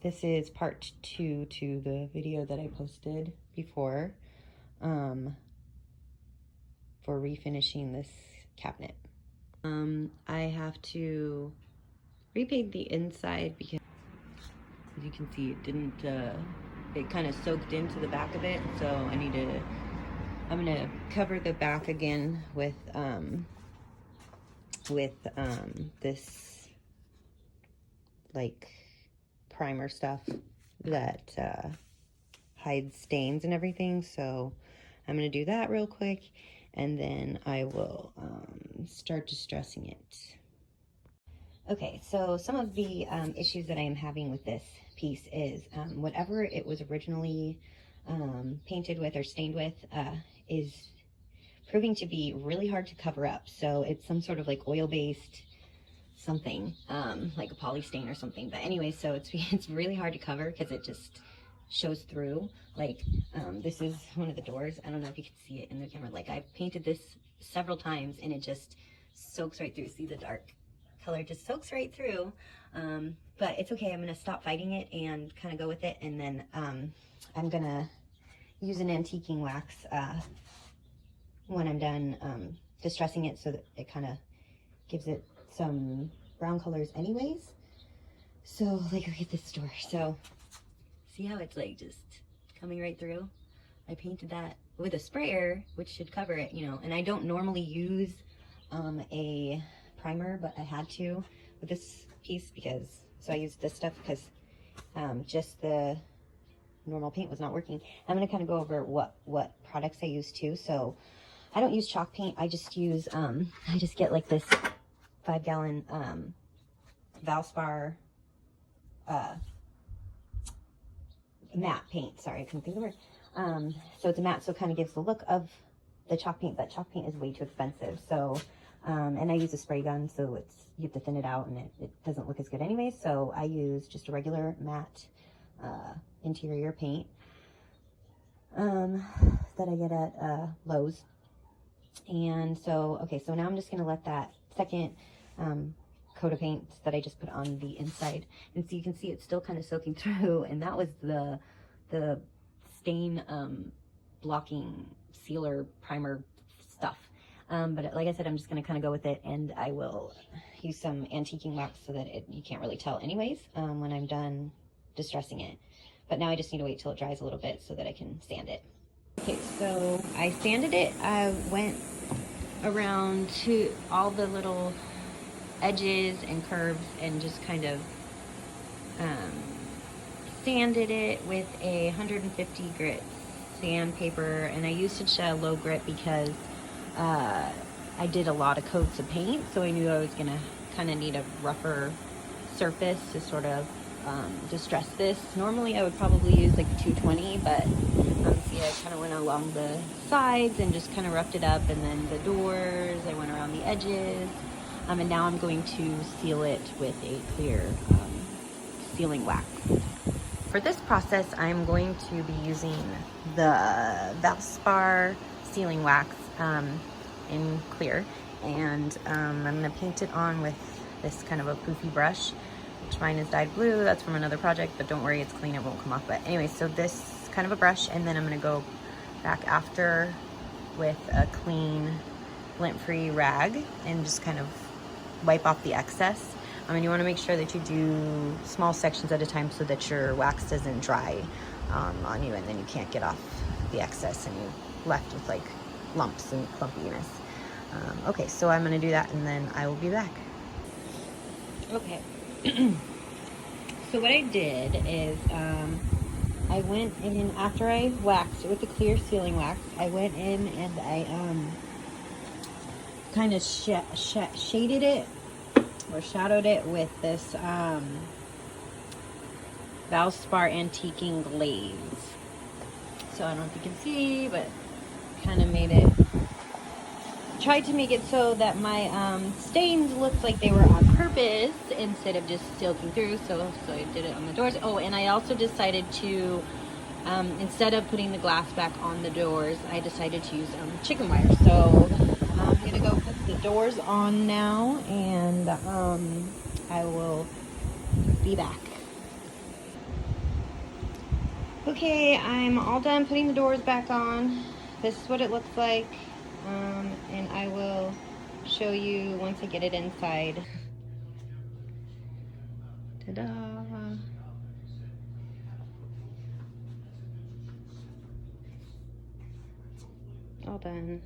This is part 2 to the video that I posted before for refinishing this cabinet. I have to repaint the inside because, as you can see, it didn't, it kind of soaked into the back of it. So I'm gonna cover the back again with this like primer stuff that hides stains and everything. So I'm gonna do that real quick, and then I will start distressing it. Okay, so some of the issues that I am having with this piece is whatever it was originally painted with or stained with is proving to be really hard to cover up. So it's some sort of like oil-based something, like a poly stain or something. But anyway, so it's really hard to cover because it just shows through. Like this is one of the doors. I don't know if you can see it in the camera. Like I've painted this several times and it just soaks right through. See, the dark color just soaks right through. But it's okay. I'm gonna stop fighting it and kind of go with it, and then I'm gonna use an antiquing wax when I'm done distressing it, so that it kind of gives it some brown colors anyways. So like, look at this door. So see how it's like just coming right through? I painted that with a sprayer, which should cover it, you know, and I don't normally use a primer, but I had to with this piece because, so I used this stuff because just the normal paint was not working. I'm going to kind of go over what products I use too. So I don't use chalk paint. I just use, I just get like this 5-gallon Valspar matte paint. Sorry, I couldn't think of the word. So it's a matte, so it kind of gives the look of the chalk paint, but chalk paint is way too expensive. So, and I use a spray gun, so you have to thin it out, and it doesn't look as good anyway. So I use just a regular matte interior paint that I get at Lowe's. And so, okay, so now I'm just going to let that second coat of paint that I just put on the inside, and so you can see it's still kind of soaking through, and that was the stain blocking sealer primer stuff. But like I said, I'm just going to kind of go with it, and I will use some antiquing wax so that you can't really tell anyways when I'm done distressing it. But now I just need to wait till it dries a little bit so that I can sand it. Okay, so I sanded it. I went around to all the little edges and curves and just kind of sanded it with a 150 grit sandpaper, and I used such a low grit because I did a lot of coats of paint, so I knew I was gonna kind of need a rougher surface to sort of distress this. Normally I would probably use like 220, but see, I kind of went along the sides and just kind of roughed it up, and then the doors, I went around the edges, and now I'm going to seal it with a clear sealing wax. For this process, I'm going to be using the Valspar sealing wax in clear, and I'm going to paint it on with this kind of a poofy brush, which mine is dyed blue. That's from another project, but don't worry, it's clean, it won't come off. But anyway, so this kind of a brush, and then I'm going to go back after with a clean lint-free rag and just kind of wipe off the excess. And you want to make sure that you do small sections at a time so that your wax doesn't dry on you, and then you can't get off the excess and you're left with like lumps and clumpiness. Okay, so I'm going to do that, and then I will be back. Okay. So what I did is I went in after I waxed it with the clear sealing wax. I went in and I kind of shaded it or shadowed it with this Valspar antiquing glaze. So I don't know if you can see, but kind of made it, tried to make it so that my stains looked like they were on purpose instead of just soaking through. So I did it on the doors. Oh, and I also decided to instead of putting the glass back on the doors, I decided to use chicken wire. So I'm gonna go put the doors on now, and I will be back. Okay, I'm all done putting the doors back on. This is what it looks like, and I will show you once I get it inside. Ta-da! All done.